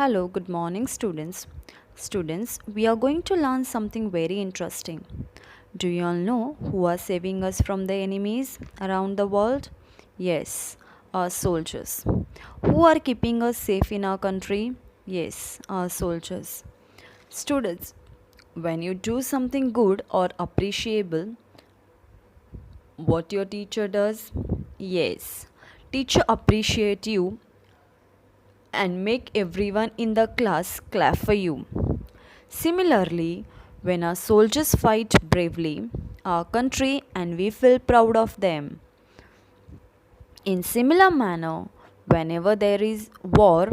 Hello, good morning, students. Students, we are going to learn something very interesting. Do you all know who are saving us from the enemies around the world? Yes, our soldiers. Who are keeping us safe in our country? Yes, our soldiers. Students, when you do something good or appreciable, what your teacher does? Yes, teacher appreciate you and make everyone in the class clap for you. Similarly, when our soldiers fight bravely, our country and we feel proud of them. In similar manner, whenever there is war,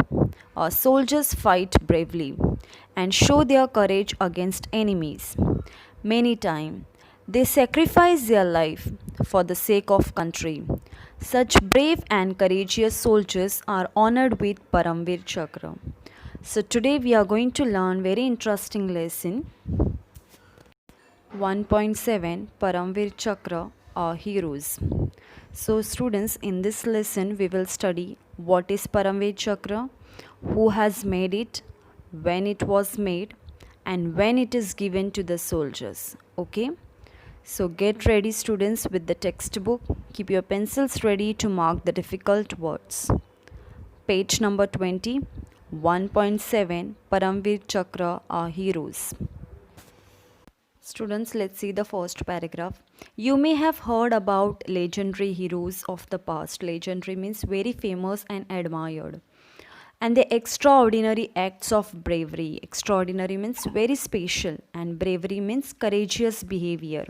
our soldiers fight bravely and show their courage against enemies. Many times, they sacrifice their life for the sake of country. Such brave and courageous soldiers are honored with Param Vir Chakra. So today we are going to learn very interesting lesson 1.7 Param Vir Chakra are heroes. So students, in this lesson we will study what is Param Vir Chakra, who has made it, when it was made, and when it is given to the soldiers. Okay? So get ready students with the textbook. Keep your pencils ready to mark the difficult words. Page number 20, 1.7 Param Vir Chakra are heroes. Students, let's see the first paragraph. You may have heard about legendary heroes of the past. Legendary means very famous and admired. And the extraordinary acts of bravery. Extraordinary means very special, and bravery means courageous behavior.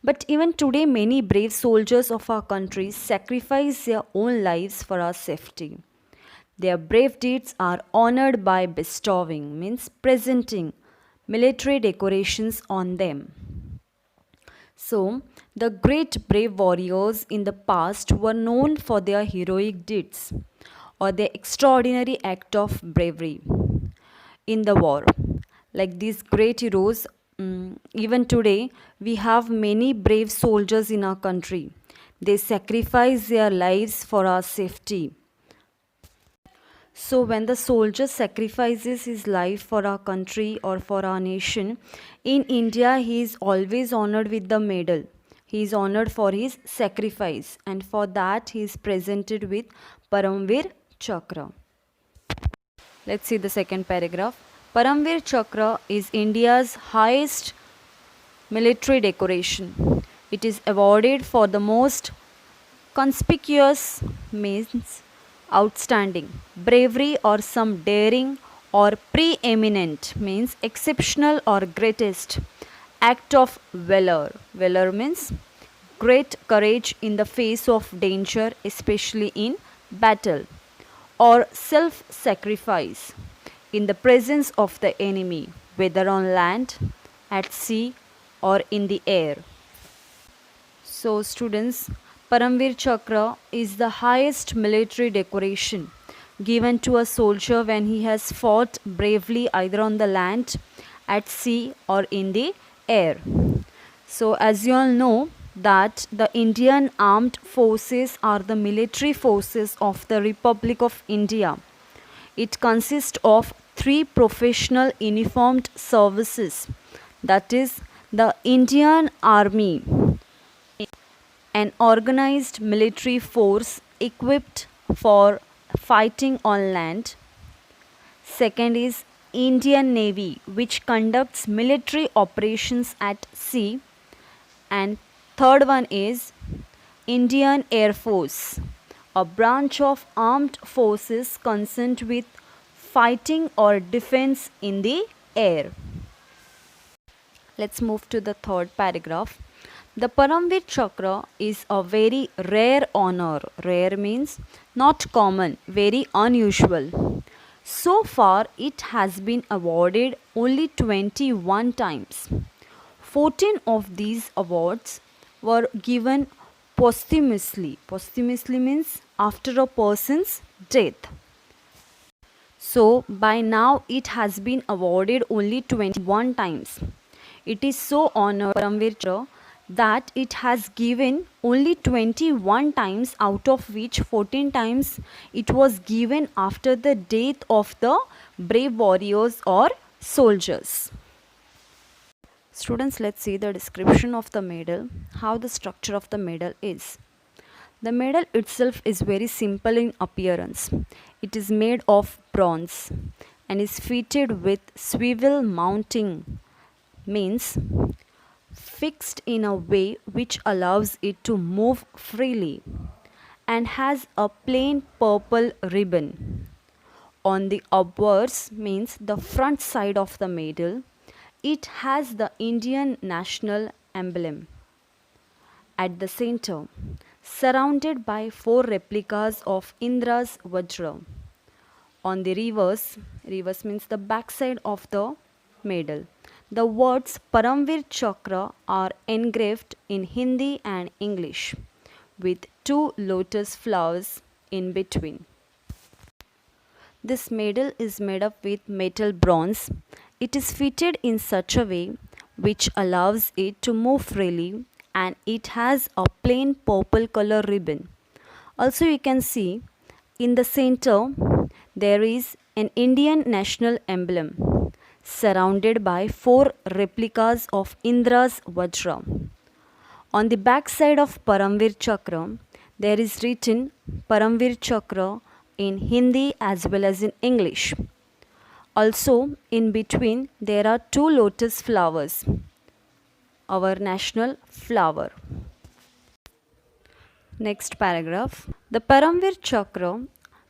But even today, many brave soldiers of our country sacrifice their own lives for our safety. Their brave deeds are honored by bestowing, means presenting, military decorations on them. So, the great brave warriors in the past were known for their heroic deeds or their extraordinary act of bravery in the war. Like these great heroes, even today, we have many brave soldiers in our country. They sacrifice their lives for our safety. So, when the soldier sacrifices his life for our country or for our nation, in India he is always honored with the medal. He is honored for his sacrifice, and for that he is presented with Param Vir Chakra. Let's see the second paragraph. Param Vir Chakra is India's highest military decoration. It is awarded for the most conspicuous means outstanding, bravery or some daring or preeminent means exceptional or greatest act of valor. Valor means great courage in the face of danger, especially in battle, or self sacrifice in the presence of the enemy, whether on land, at sea, or in the air. So, students, Param Vir Chakra is the highest military decoration given to a soldier when he has fought bravely either on the land, at sea, or in the air. So, as you all know, that the Indian Armed Forces are the military forces of the Republic of India. It consists of three professional uniformed services, that is, the Indian Army, an organized military force equipped for fighting on land. Second is Indian Navy, which conducts military operations at sea. And third one is Indian Air Force, a branch of armed forces concerned with fighting or defense in the air. Let's move to the third paragraph. The Param Vir Chakra is a very rare honor. Rare means not common, very unusual. So far, it has been awarded only 21 times. 14 of these awards were given posthumously. Posthumously means after a person's death. So, by now, it has been awarded only 21 times. It is so honored, Param Vir Chakra, that it has given only 21 times, out of which 14 times it was given after the death of the brave warriors or soldiers. Students, let's see the description of the medal, how the structure of the medal is. The medal itself is very simple in appearance. It is made of bronze and is fitted with swivel mounting, means fixed in a way which allows it to move freely, and has a plain purple ribbon. On the obverse, means the front side of the medal, it has the Indian national emblem at the center, surrounded by four replicas of Indra's Vajra. On the reverse means the backside of the medal, the words Param Vir Chakra are engraved in Hindi and English with two lotus flowers in between. This medal is made up with metal bronze. It is fitted in such a way which allows it to move freely, and it has a plain purple color ribbon. Also, you can see in the center there is an Indian national emblem surrounded by four replicas of Indra's Vajra. On the back side of Param Vir Chakra, there is written Param Vir Chakra in Hindi as well as in English. Also, in between, there are two lotus flowers, our national flower. Next paragraph. The Param Vir Chakra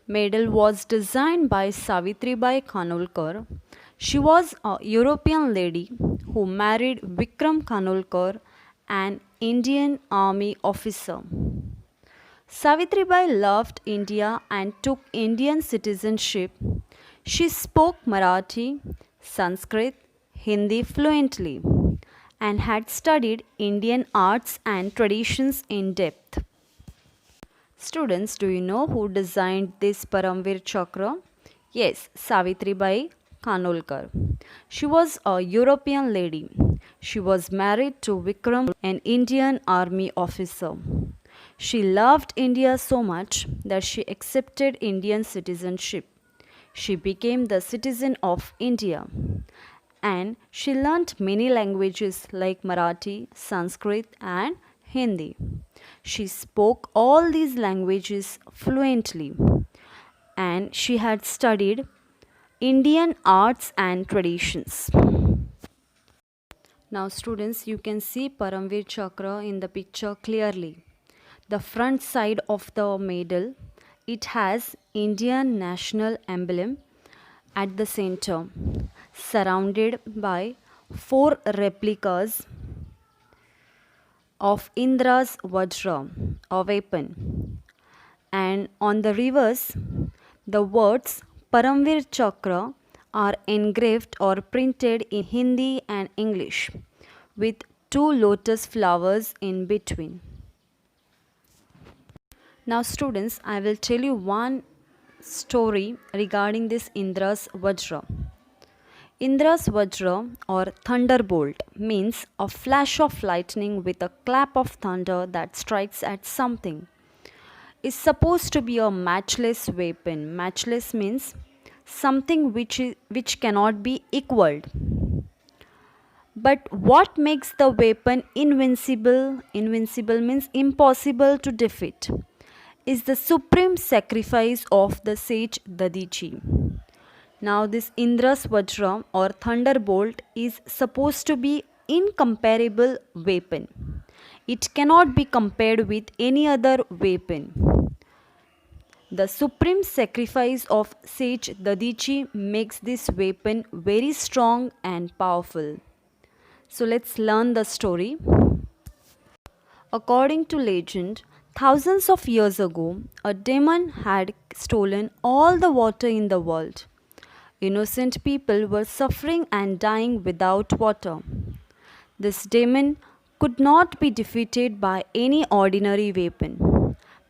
medal was designed by Savitribai Khanolkar. She was a European lady who married Vikram Khanolkar, an Indian army officer. Savitribai loved India and took Indian citizenship. She spoke Marathi, Sanskrit, Hindi fluently and had studied Indian arts and traditions in depth. Students, do you know who designed this Param Vir Chakra? Yes, Savitribai Khanolkar. She was a European lady. She was married to Vikram, an Indian army officer. She loved India so much that she accepted Indian citizenship. She became the citizen of India, and she learnt many languages like Marathi, Sanskrit and Hindi. She spoke all these languages fluently, and she had studied Indian arts and traditions. Now students, you can see Param Vir Chakra in the picture clearly. The front side of the medal, it has Indian national emblem at the center, surrounded by four replicas of Indra's Vajra, a weapon. And on the reverse, the words Param Vir Chakra are engraved or printed in Hindi and English with two lotus flowers in between. Now students, I will tell you one story regarding this Indra's Vajra. Indra's Vajra or thunderbolt means a flash of lightning with a clap of thunder that strikes at something. Is supposed to be a matchless weapon. Matchless means something which cannot be equaled. But what makes the weapon invincible? Invincible means impossible to defeat. Is the supreme sacrifice of the sage Dadichi. Now this Indra's Vajra or thunderbolt is supposed to be incomparable weapon. It cannot be compared with any other weapon. The supreme sacrifice of sage Dadichi makes this weapon very strong and powerful. So let's learn the story. According to legend, thousands of years ago, a demon had stolen all the water in the world. Innocent people were suffering and dying without water. This demon could not be defeated by any ordinary weapon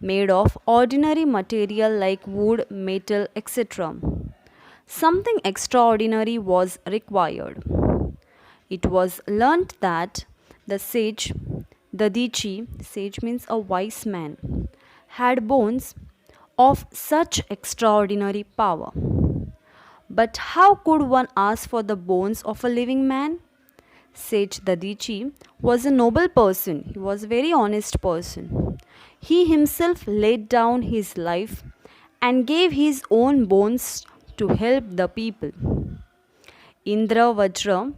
made of ordinary material like wood, metal, etc. Something extraordinary was required. It was learnt that the sage Dadichi, sage means a wise man, had bones of such extraordinary power. But how could one ask for the bones of a living man? Sage Dadichi was a noble person. He was a very honest person. He himself laid down his life and gave his own bones to help the people. Indra Vajra,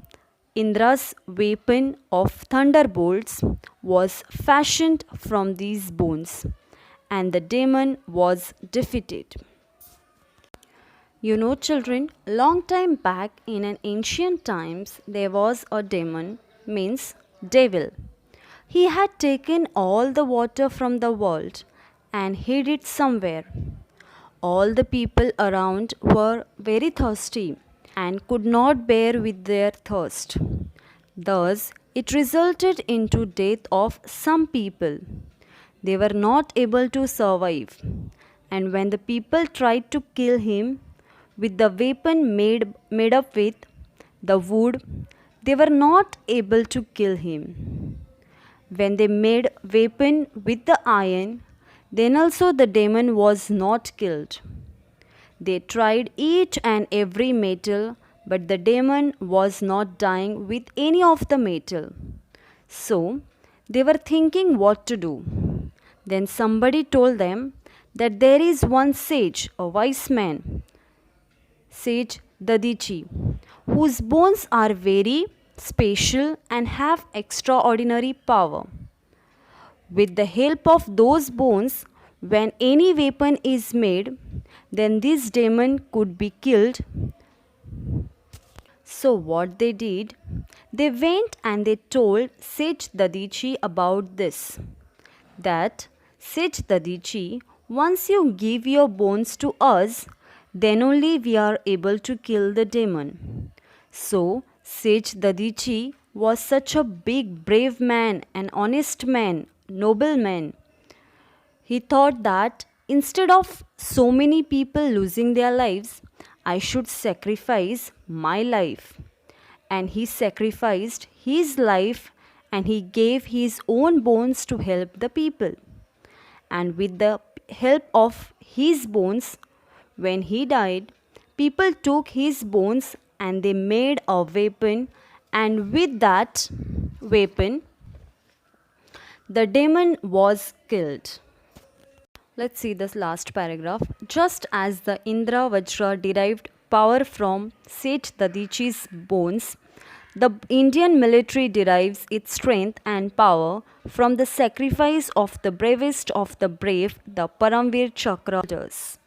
Indra's weapon of thunderbolts, was fashioned from these bones, and the demon was defeated. You know, children, long time back in an ancient times, there was a demon, means devil. He had taken all the water from the world and hid it somewhere. All the people around were very thirsty and could not bear with their thirst. Thus, it resulted into death of some people. They were not able to survive, and when the people tried to kill him with the weapon made up with the wood, they were not able to kill him. When they made weapon with the iron, then also the demon was not killed. They tried each and every metal, but the demon was not dying with any of the metal. So they were thinking what to do. Then somebody told them that there is one sage, a wise man, sage Dadichi, whose bones are very special and have extraordinary power. With the help of those bones, when any weapon is made, then this demon could be killed. So, what they did, they went and they told Sage Dadichi about this. That Sage Dadichi, once you give your bones to us, then only we are able to kill the demon. So, Sage Dadichi was such a big, brave man, an honest man, noble man. He thought that instead of so many people losing their lives, I should sacrifice my life. And he sacrificed his life and he gave his own bones to help the people. And with the help of his bones, when he died, people took his bones and they made a weapon, and with that weapon, the demon was killed. Let's see this last paragraph. Just as the Indra Vajra derived power from Seth Dadichi's bones, the Indian military derives its strength and power from the sacrifice of the bravest of the brave, the Param Vir Chakra holders.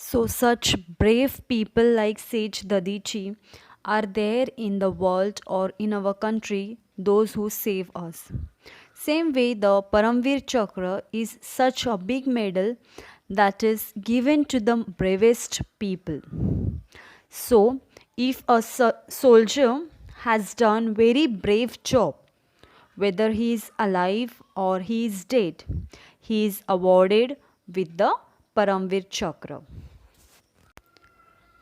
So, such brave people like Sage Dadichi are there in the world or in our country, those who save us. Same way, the Param Vir Chakra is such a big medal that is given to the bravest people. So, if a soldier has done very brave job, whether he is alive or he is dead, he is awarded with the Param Vir Chakra.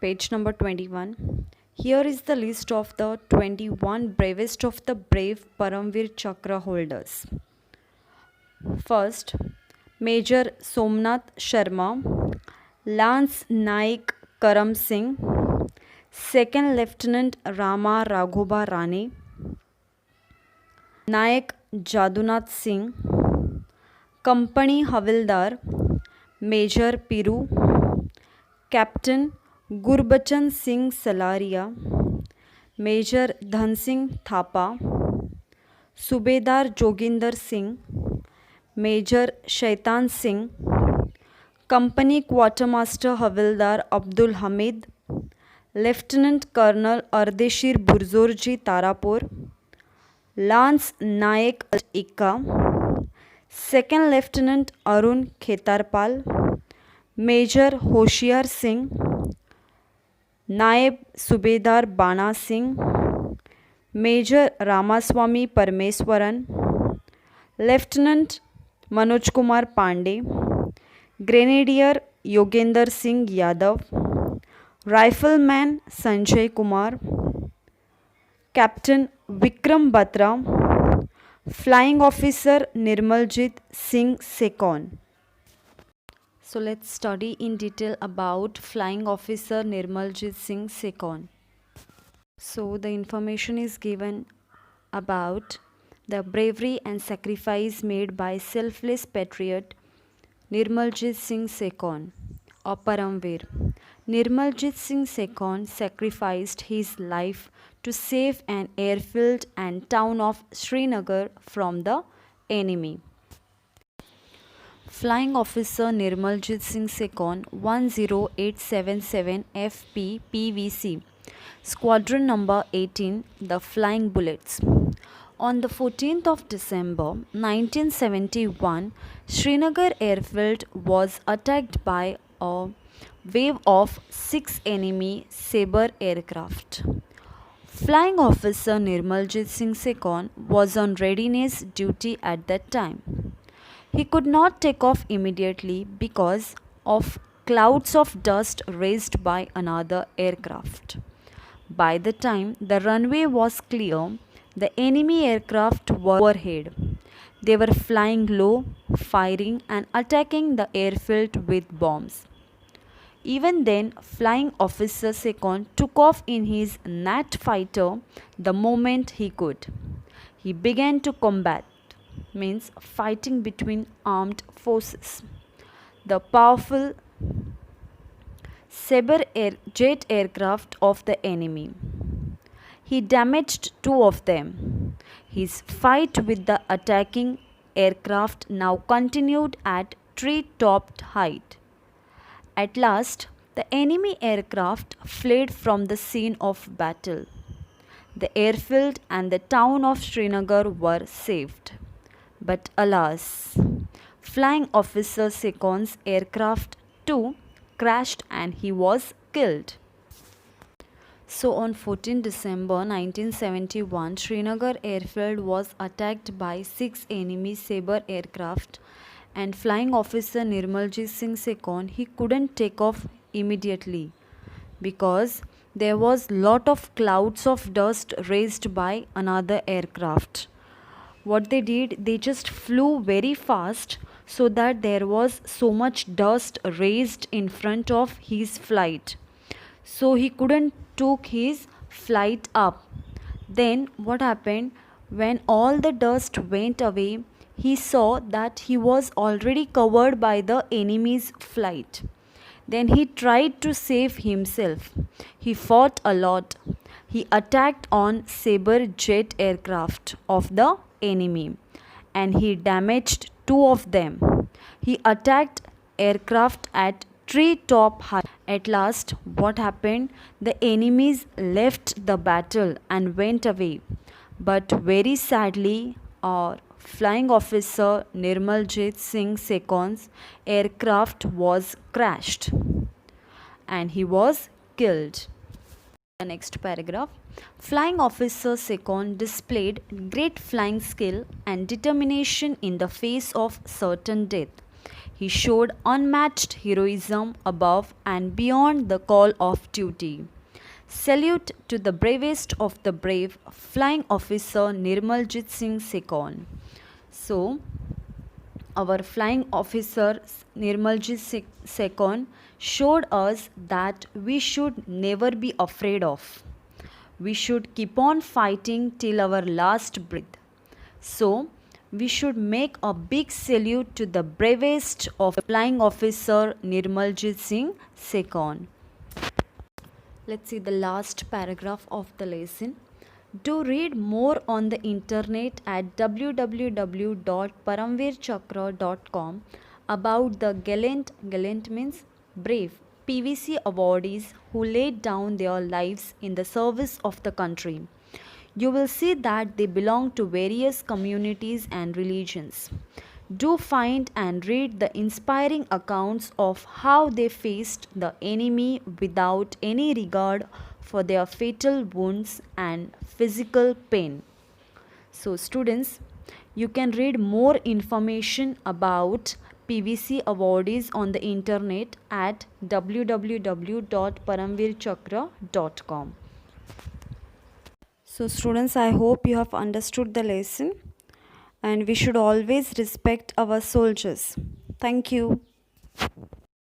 Page number 21. Here is the list of the 21 bravest of the brave Param Vir Chakra holders. First, Major Somnath Sharma, Lance Naik Karam Singh, Second Lieutenant Rama Raghoba Rane, Naik Jadunath Singh, Company Havildar, Major Piru, Captain Gurbachan Singh Salaria, Major Dhan Singh Thapa, Subedar Joginder Singh, Major Shaitan Singh, Company Quartermaster Havildar Abdul Hamid, Lieutenant Colonel Ardeshir Burzorji Tarapur, Lance Naik Ikka, Second Lieutenant Arun Khetarpal, Major Hoshiar Singh, Naib Subedar Bana Singh, Major Ramaswamy Parmeswaran, Lieutenant Manoj Kumar Pandey, Grenadier Yogender Singh Yadav, Rifleman Sanjay Kumar, Captain Vikram Batra, Flying Officer Nirmaljit Singh Sekhon. So let's study in detail about Flying Officer Nirmaljit Singh Sekhon. So the information is given about the bravery and sacrifice made by selfless patriot Nirmaljit Singh Sekhon or Param Vir. Nirmaljit Singh Sekhon sacrificed his life to save an airfield and town of Srinagar from the enemy. Flying Officer Nirmaljit Singh Sekhon 10877 FP PVC Squadron number 18 The Flying Bullets. On the 14th of December 1971, Srinagar airfield was attacked by a wave of 6 enemy Sabre aircraft. Flying Officer Nirmaljit Singh Sekhon was on readiness duty at that time. He could not take off immediately because of clouds of dust raised by another aircraft. By the time the runway was clear, the enemy aircraft were overhead. They were flying low, firing and attacking the airfield with bombs. Even then, Flying Officer Sekhon took off in his Nat fighter the moment he could. He began to combat, means fighting between armed forces. The powerful Sabre jet aircraft of the enemy. He damaged 2 of them. His fight with the attacking aircraft now continued at tree-topped height. At last, the enemy aircraft fled from the scene of battle. The airfield and the town of Srinagar were saved. But alas, Flying Officer Sekhon's aircraft too crashed and he was killed. So on 14 December 1971, Srinagar airfield was attacked by 6 enemy Sabre aircraft and Flying Officer Nirmaljit Singh Sekhon, he couldn't take off immediately because there was lot of clouds of dust raised by another aircraft. What they did, they just flew very fast so that there was so much dust raised in front of his flight. So he couldn't took his flight up. Then what happened, when all the dust went away, he saw that he was already covered by the enemy's flight. Then he tried to save himself. He fought a lot. He attacked on Sabre jet aircraft of the enemy and he damaged 2 of them. He attacked aircraft at tree-top height. At last, what happened? The enemies left the battle and went away. But very sadly, our Flying Officer Nirmaljit Singh Sekhon's aircraft was crashed and he was killed. The next paragraph. Flying Officer Sekhon displayed great flying skill and determination in the face of certain death. He showed unmatched heroism above and beyond the call of duty. Salute to the bravest of the brave, Flying Officer Nirmaljit Singh Sekhon. So, our Flying Officer Nirmaljit Sekhon showed us that we should never be afraid of. We should keep on fighting till our last breath. So, we should make a big salute to the bravest of Flying Officer Nirmaljit Singh Sekhon. Let's see the last paragraph of the lesson. Do read more on the internet at www.paramvirchakra.com about the gallant means brave, PVC awardees who laid down their lives in the service of the country. You will see that they belong to various communities and religions. Do find and read the inspiring accounts of how they faced the enemy without any regard for their fatal wounds and physical pain. So students, you can read more information about PVC awardees on the internet at www.paramvirchakra.com. So students, I hope you have understood the lesson. and we should always respect our soldiers. Thank you.